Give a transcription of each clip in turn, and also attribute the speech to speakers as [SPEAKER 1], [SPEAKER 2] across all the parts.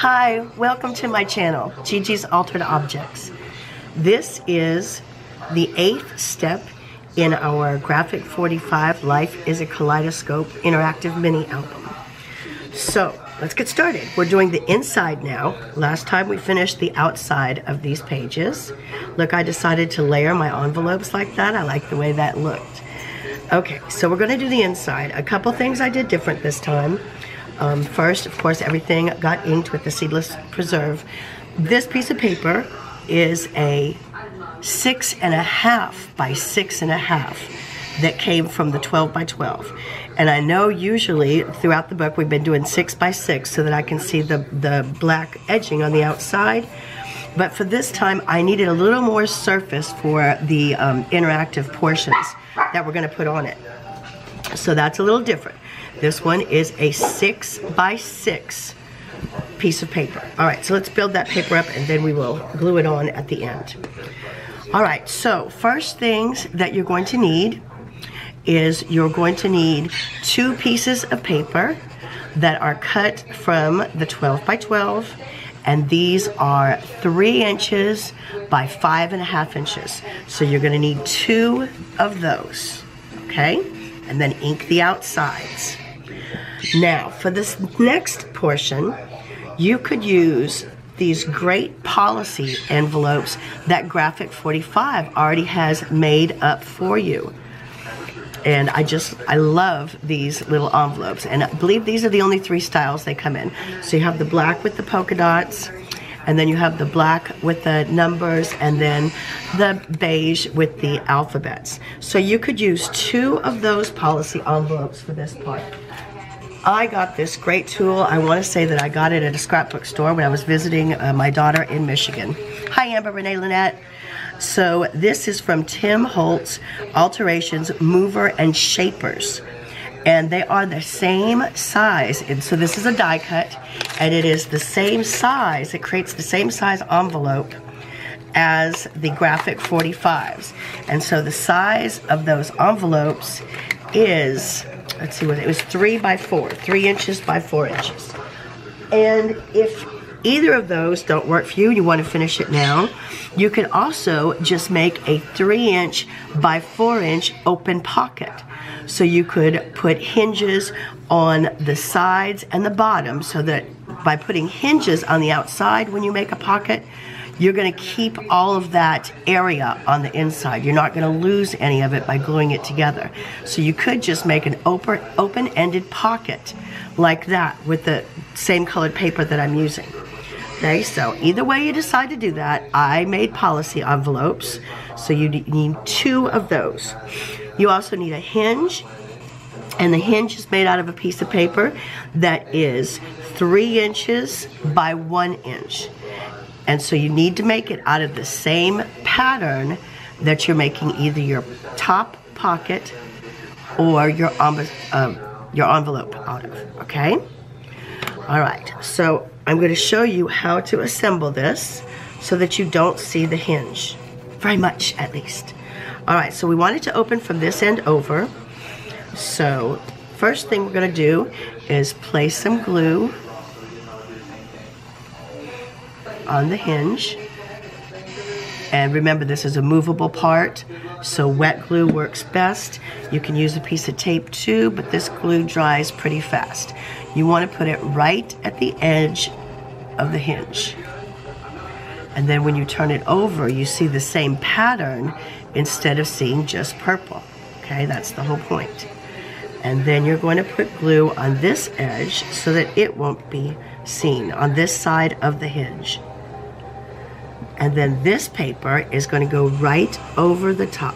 [SPEAKER 1] Hi, welcome to my channel, Gigi's Altered Objects. This is the 8th step in our Graphic 45 Life is a Kaleidoscope interactive mini album. So, let's get started. We're doing the inside now. Last time we finished the outside of these pages. Look, I decided to layer my envelopes like that. I like the way that looked. Okay, so we're going to do the inside. A couple things I did different this time. First, of course, everything got inked with the seedless preserve. This piece of paper is a 6.5 by 6.5 that came from the 12 by 12. And I know usually throughout the book we've been doing 6 by 6 so that I can see the black edging on the outside. But for this time, I needed a little more surface for the interactive portions that we're going to put on it. So that's a little different. This one is a 6 by 6 piece of paper. All right, so let's build that paper up and then we will glue it on at the end. All right, so first things that you're going to need is you're going to need 2 pieces of paper that are cut from the 12 by 12, and these are 3 inches by 5.5 inches. So you're going to need 2 of those, okay? And then ink the outsides. Now, for this next portion, you could use these great policy envelopes that Graphic 45 already has made up for you. And I love these little envelopes. And I believe these are the only 3 styles they come in. So you have the black with the polka dots, and then you have the black with the numbers, and then the beige with the alphabets. So you could use 2 of those policy envelopes for this part. I got this great tool. I want to say that I got it at a scrapbook store when I was visiting my daughter in Michigan. Hi, Amber Renee Lynette. So this is from Tim Holtz, Alterations, Mover and Shapers. And they are the same size. And so this is a die cut, and it is the same size. It creates the same size envelope as the Graphic 45s. And so the size of those envelopes is, let's see what it was, 3 by 4, 3 inches by 4 inches. And if either of those don't work for you, you want to finish it now, you could also just make a 3-inch by 4-inch open pocket. So you could put hinges on the sides and the bottom, so that by putting hinges on the outside when you make a pocket, you're going to keep all of that area on the inside. You're not going to lose any of it by gluing it together. So you could just make an open-ended pocket like that with the same colored paper that I'm using. Okay, so either way you decide to do that, I made policy envelopes, so you need 2 of those. You also need a hinge, and the hinge is made out of a piece of paper that is 3 inches by 1 inch. And so you need to make it out of the same pattern that you're making either your top pocket or your envelope out of, okay? All right, so I'm going to show you how to assemble this so that you don't see the hinge, very much at least. All right, so we want it to open from this end over. So first thing we're going to do is place some glue on the hinge. And remember, this is a movable part, so wet glue works best. You can use a piece of tape too, but this glue dries pretty fast. You want to put it right at the edge of the hinge. And then when you turn it over, you see the same pattern instead of seeing just purple. Okay, that's the whole point. And then you're going to put glue on this edge so that it won't be seen on this side of the hinge. And then this paper is going to go right over the top.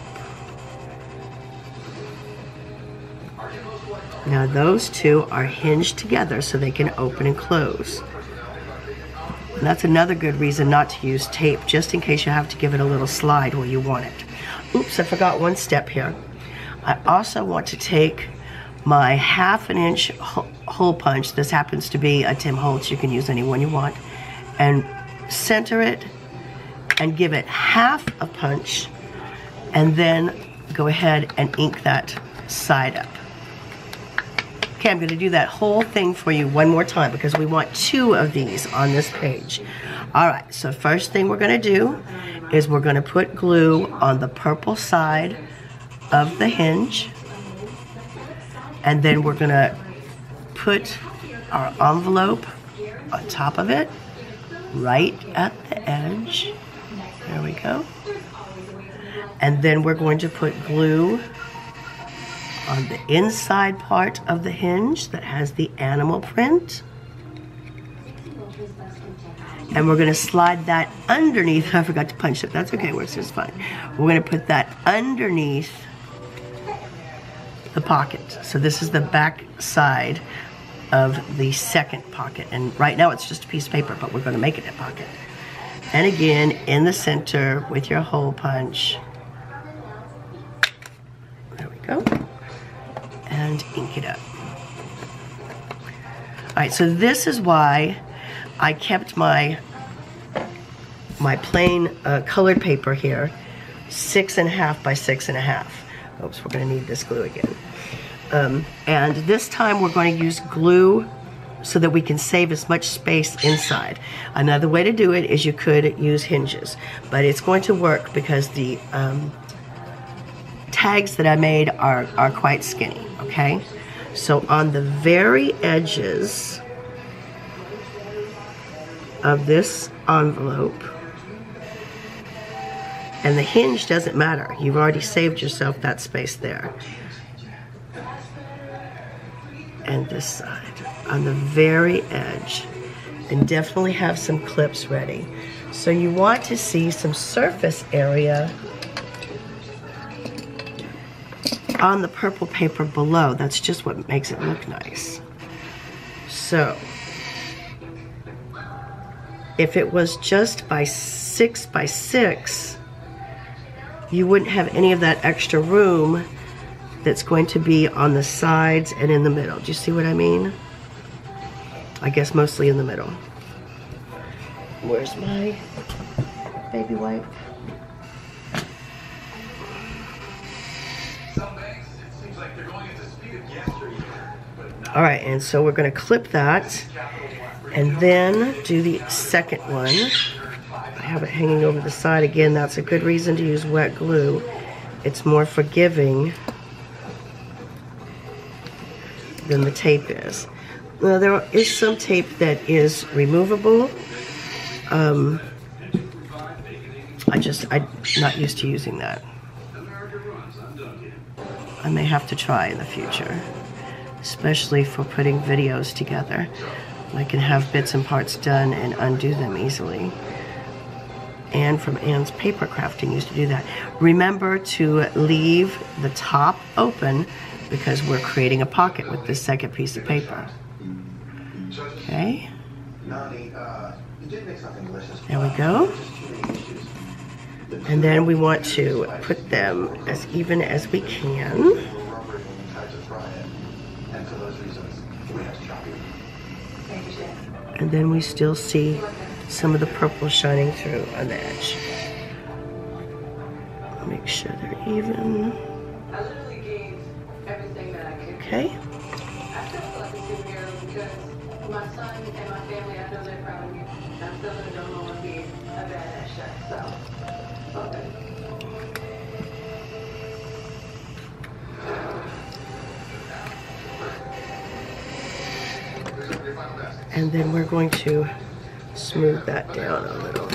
[SPEAKER 1] Now those 2 are hinged together so they can open and close. And that's another good reason not to use tape, just in case you have to give it a little slide where you want it. Oops, I forgot one step here. I also want to take my 1/2 inch hole punch. This happens to be a Tim Holtz. You can use any one you want. And center it and give it 1/2 a punch, and then go ahead and ink that side up. Okay, I'm going to do that whole thing for you one more time because we want 2 of these on this page. All right, so first thing we're going to do is we're going to put glue on the purple side of the hinge, and then we're going to put our envelope on top of it, right at the edge. There we go. And then we're going to put glue on the inside part of the hinge that has the animal print. And we're going to slide that underneath. I forgot to punch it. That's okay, it's just fine. We're going to put that underneath the pocket. So this is the back side of the second pocket. And right now it's just a piece of paper, but we're going to make it a pocket. And again, in the center with your hole punch. There we go. And ink it up. All right, so this is why I kept my plain colored paper here 6.5 by 6.5. Oops, we're going to need this glue again. And this time we're going to use glue so that we can save as much space inside. Another way to do it is you could use hinges, but it's going to work because the tags that I made are quite skinny, okay? So on the very edges of this envelope, and the hinge doesn't matter, you've already saved yourself that space there. And this side, on the very edge, and definitely have some clips ready. So you want to see some surface area on the purple paper below. That's just what makes it look nice. So if it was just by 6 by 6, you wouldn't have any of that extra room that's going to be on the sides and in the middle. Do you see what I mean? I guess mostly in the middle. Where's my baby wipe? All right, and so we're going to clip that and then do the second one. I have it hanging over the side again. That's a good reason to use wet glue. It's more forgiving than the tape is. Now, there is some tape that is removable. I'm not used to using that. I may have to try in the future, especially for putting videos together. I can have bits and parts done and undo them easily. Anne from Anne's Paper Crafting used to do that. Remember to leave the top open because we're creating a pocket with this second piece of paper. Okay. There we go. And then we want to put them as even as we can. And then we still see some of the purple shining through on the edge. Make sure they're even. Okay. My son and my family, I know they're proud of me. I'm still going to go home and be a badass chef, so okay. And then we're going to smooth that down a little.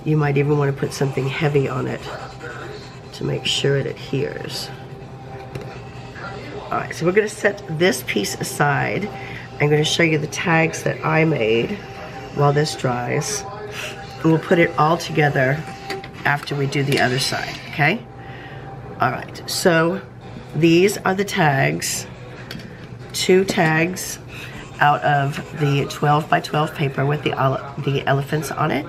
[SPEAKER 1] You might even want to put something heavy on it to make sure it adheres. All right, so we're going to set this piece aside. I'm going to show you the tags that I made while this dries. And we'll put it all together after we do the other side, okay? All right, so these are the tags, 2 tags out of the 12 by 12 paper with the elephants on it.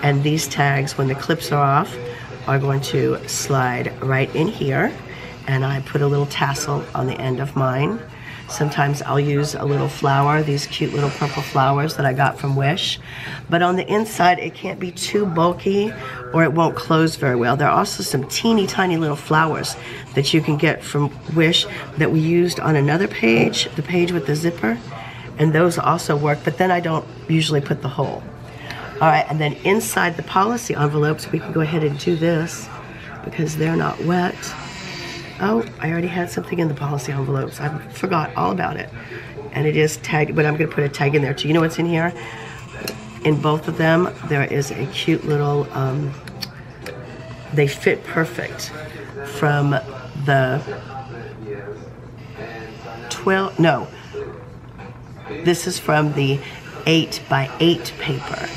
[SPEAKER 1] And these tags, when the clips are off, are going to slide right in here. And I put a little tassel on the end of mine Sometimes I'll use a little flower, these cute little purple flowers that I got from Wish. But on the inside, it can't be too bulky or it won't close very well. There are also some teeny tiny little flowers that you can get from Wish that we used on another page, the page with the zipper. And those also work, but then I don't usually put the hole. All right, and then inside the policy envelopes, we can go ahead and do this because they're not wet. Oh, I already had something in the policy envelopes. I forgot all about it. And it is tagged, but I'm gonna put a tag in there too. You know what's in here? In both of them, there is a cute little, they fit perfect from the 12, no. This is from the 8x8 paper.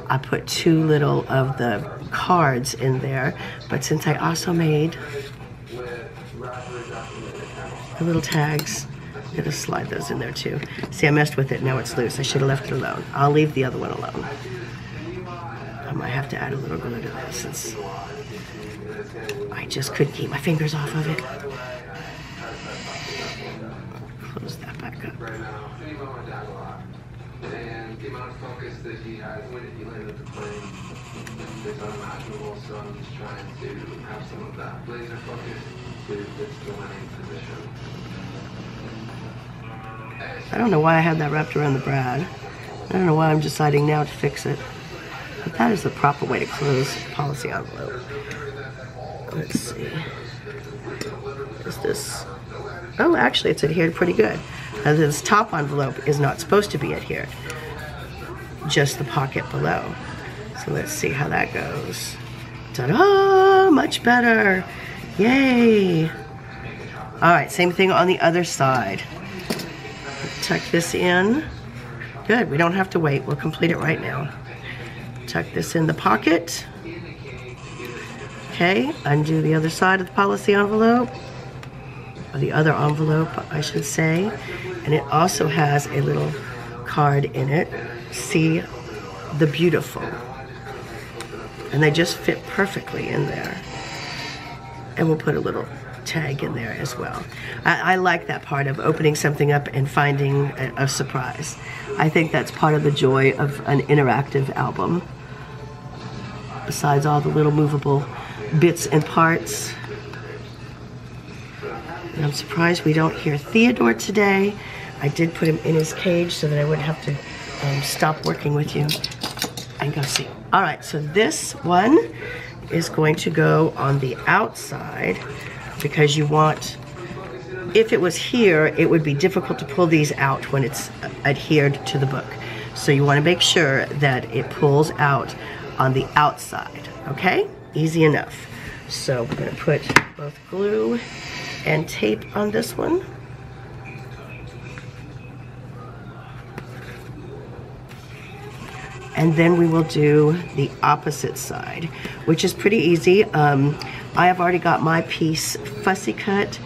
[SPEAKER 1] I put 2 little of the cards in there, but since I also made the little tags, I'm gonna slide those in there too. See, I messed with it, now it's loose. I should have left it alone. I'll leave the other one alone. I might have to add a little glue to this since I just couldn't keep my fingers off of it. Close that back up. And the amount of focus that he has when he landed the plane is unimaginable, so I'm just trying to have some of that laser focus to get to the landing position. I don't know why I had that wrapped around the brad. I don't know why I'm deciding now to fix it. But that is the proper way to close a policy envelope. Let's see. Is this... Oh, actually it's adhered pretty good. Now this top envelope is not supposed to be adhered. Just the pocket below. So let's see how that goes. Ta-da! Much better! Yay! Alright, same thing on the other side. Tuck this in. Good, we don't have to wait. We'll complete it right now. Tuck this in the pocket. Okay, undo the other side of the policy envelope. Or the other envelope, I should say. And it also has a little card in it. See the beautiful. And they just fit perfectly in there. And we'll put a little tag in there as well. I like that part of opening something up and finding a surprise. I think that's part of the joy of an interactive album. Besides all the little movable bits and parts. And I'm surprised we don't hear Theodore today. I did put him in his cage so that I wouldn't have to stop working with you and go see. All right, so this one is going to go on the outside because you want, if it was here, it would be difficult to pull these out when it's adhered to the book. So you want to make sure that it pulls out on the outside, okay? Easy enough. So we're going to put both glue and tape on this one. And then we will do the opposite side, which is pretty easy. I have already got my piece fussy cut.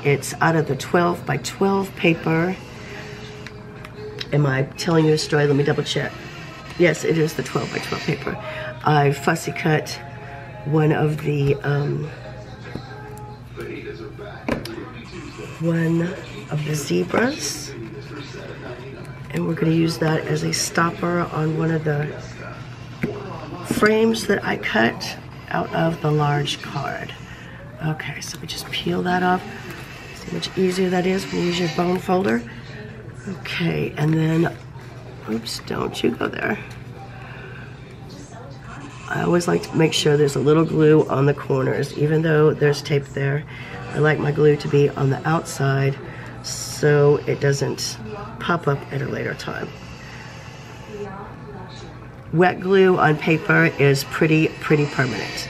[SPEAKER 1] It's out of the 12x12 paper. Am I telling you a story? Let me double check. Yes, it is the 12x12 paper. I fussy cut one of the zebras. And we're going to use that as a stopper on one of the frames that I cut out of the large card. Okay, so we just peel that off. See how much easier that is when you use your bone folder. Okay, and then, oops, don't you go there. I always like to make sure there's a little glue on the corners, even though there's tape there. I like my glue to be on the outside so it doesn't pop up at a later time. Wet glue on paper is pretty permanent.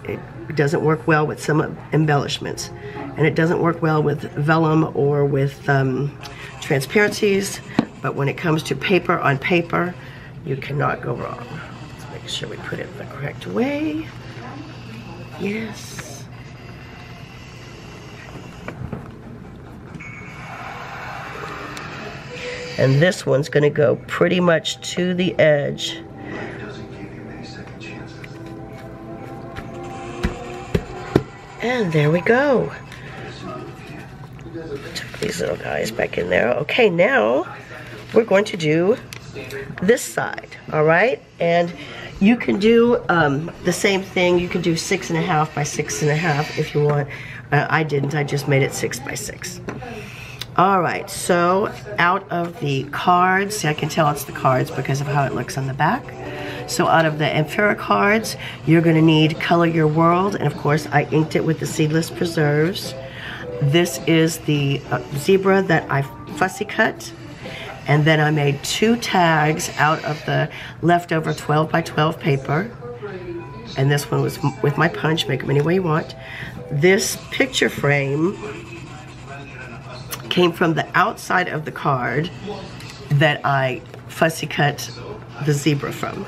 [SPEAKER 1] It doesn't work well with some embellishments, and it doesn't work well with vellum or with transparencies, but when it comes to paper on paper, you cannot go wrong. Let's make sure we put it the correct way. Yes. And this one's going to go pretty much to the edge. And there we go. Took these little guys back in there. Okay, now we're going to do this side, all right? And you can do the same thing. You can do 6.5 by 6.5 if you want. I didn't, I just made it 6 by 6. All right, so out of the cards, see, I can tell it's the cards because of how it looks on the back. So out of the Amphora cards, you're gonna need Color Your World, and of course I inked it with the Seedless Preserves. This is the zebra that I fussy cut, and then I made 2 tags out of the leftover 12 by 12 paper, and this one was with my punch, make them any way you want. This picture frame came from the outside of the card that I fussy cut the zebra from,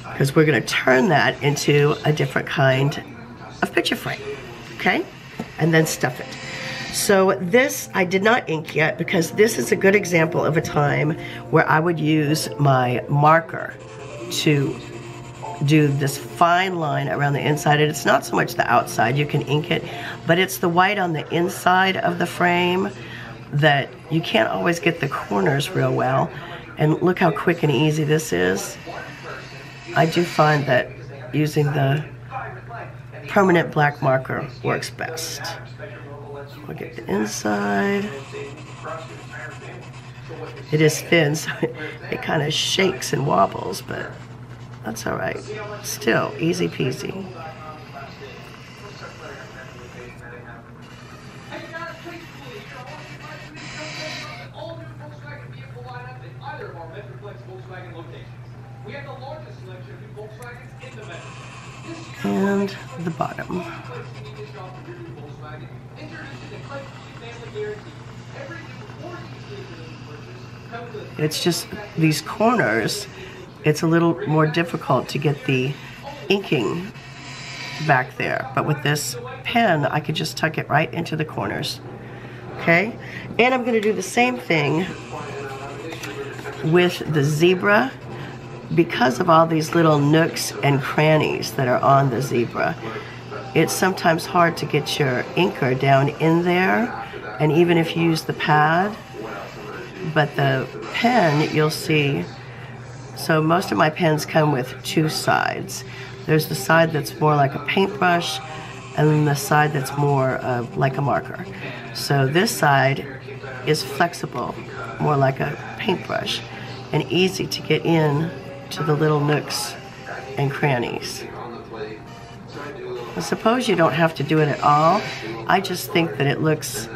[SPEAKER 1] because we're going to turn that into a different kind of picture frame, okay? And then stuff it. So this I did not ink yet because this is a good example of a time where I would use my marker to do this fine line around the inside. And it's not so much the outside, you can ink it, but it's the white on the inside of the frame that you can't always get the corners real well. And look how quick and easy this is. I do find that using the permanent black marker works best. We'll get the inside. It is thin, so it kind of shakes and wobbles, but that's all right. Still, easy peasy. And the bottom. It's just these corners, it's a little more difficult to get the inking back there. But with this pen, I could just tuck it right into the corners. Okay? And I'm going to do the same thing with the zebra. Because of all these little nooks and crannies that are on the zebra, it's sometimes hard to get your inker down in there, and even if you use the pad, but the pen, you'll see, so most of my pens come with 2 sides. There's the side that's more like a paintbrush, and then the side that's more like a marker. So this side is flexible, more like a paintbrush, and easy to get in to the little nooks and crannies. I suppose you don't have to do it at all. I just think that it looks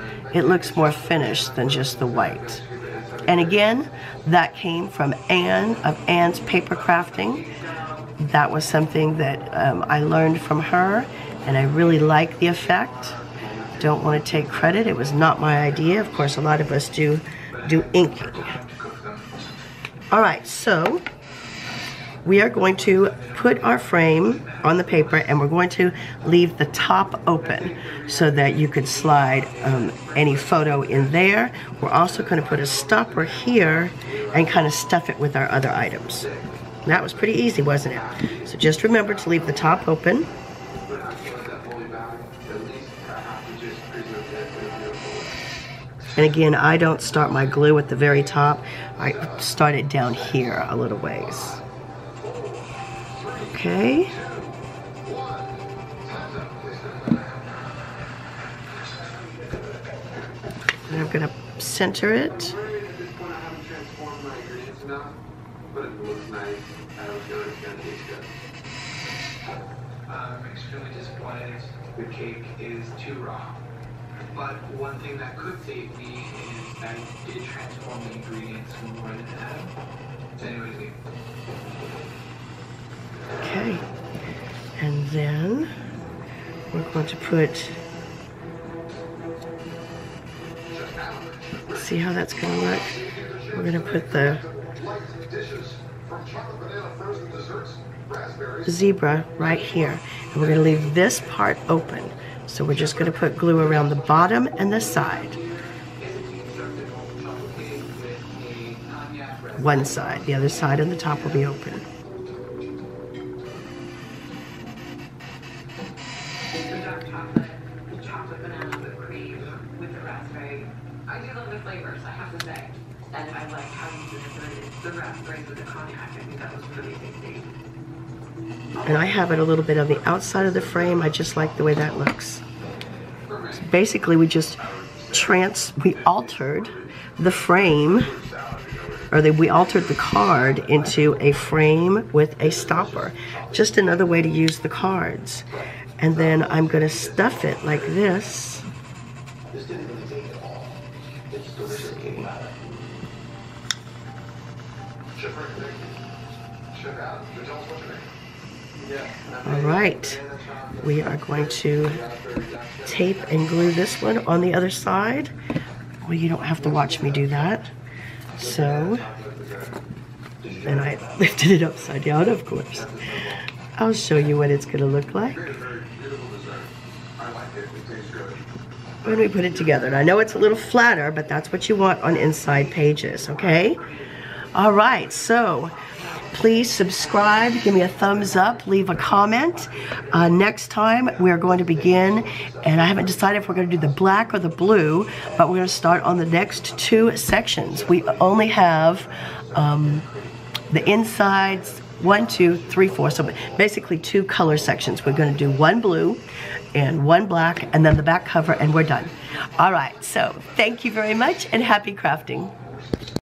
[SPEAKER 1] more finished than just the white. And again, that came from Anne of Anne's Paper Crafting. That was something that I learned from her, and I really like the effect. Don't want to take credit. It was not my idea. Of course, a lot of us do inking. All right, so we are going to put our frame on the paper, and we're going to leave the top open so that you could slide any photo in there. We're also going to put a stopper here and kind of stuff it with our other items. That was pretty easy, wasn't it? So just remember to leave the top open. And again, I don't start my glue at the very top. I start it down here a little ways. Okay. And I'm going to center it.
[SPEAKER 2] I'm extremely disappointed. The cake is too raw. But one thing that could save me is I did transform the ingredients more than Adam. So anyways,
[SPEAKER 1] okay. And then we're going to put, see how that's going to look? We're going to put the zebra right here. And we're going to leave this part open. So we're just going to put glue around the bottom and the side. One side. The other side and the top will be open.
[SPEAKER 2] chocolate banana whipped cream with the raspberry. I the raspberry with the cognac. I think that was really big.
[SPEAKER 1] And I have it a little bit on the outside of the frame. I just like the way that looks. So basically, we just we altered the frame, or we altered the card into a frame with a stopper. Just another way to use the cards. And then I'm going to stuff it like this. All right, we are going to tape and glue this one on the other side. Well, you don't have to watch me do that. So, and I lifted it upside down, of course. I'll show you what it's going to look like when we put it together. And I know it's a little flatter, but that's what you want on inside pages, okay? All right, so please subscribe, give me a thumbs up, leave a comment. Next time we're going to begin, and I haven't decided if we're going to do the black or the blue, but we're going to start on the next 2 sections. We only have the insides 1, 2, 3, 4, so basically 2 color sections. We're going to do 1 blue and 1 black, and then the back cover, and we're done. All right, so thank you very much, and happy crafting.